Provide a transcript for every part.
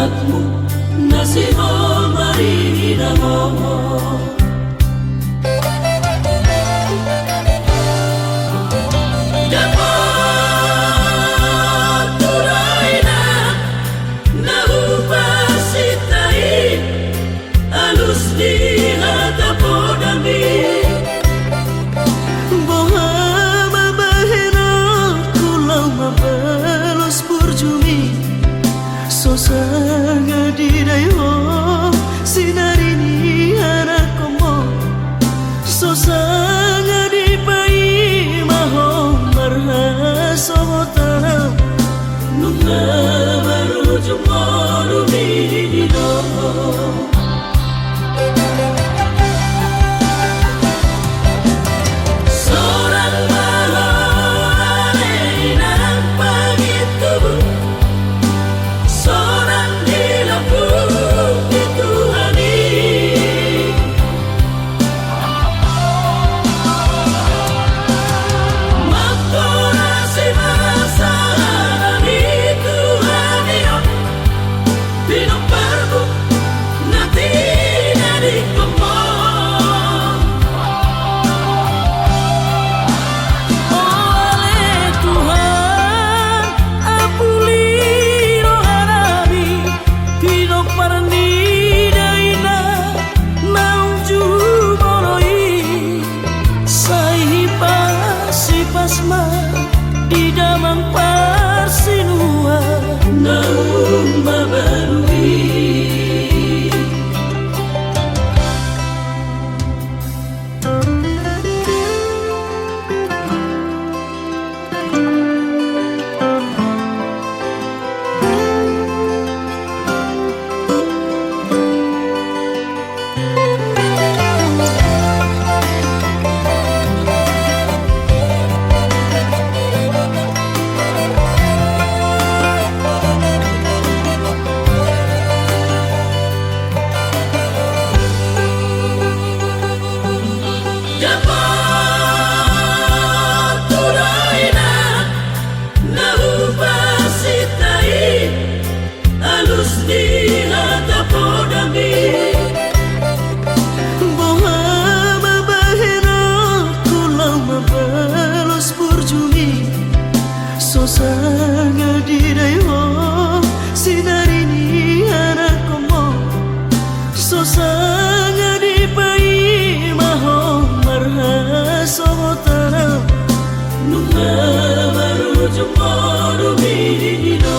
anakmu nasiho marina mo. Dapat turay na naupasitain alus di hatapo dami. Sosanga di dayo sinarini anak komo, sosanga di pai maho marha somotana nunga baru jumoru bidino. Di damang parsinua naung mabarui. Dapat turay na naupasitain alus di hatapo dami. Boha mabahena kulau mabalos burjumi, sosanga di dayo sinarini anak komo, sosanga di pai maho marha somotana nunga baru jumoru bidino.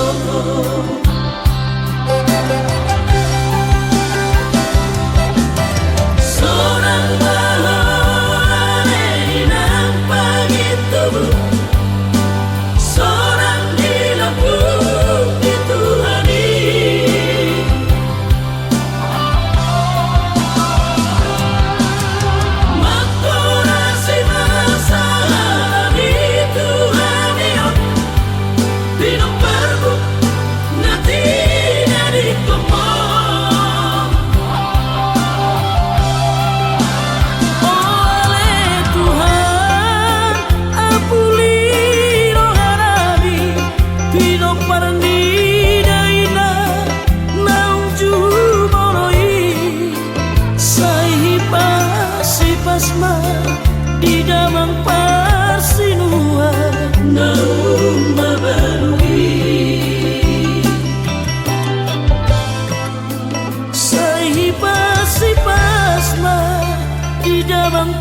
Di damang parsinua naung mabarui. Sai pasma di damang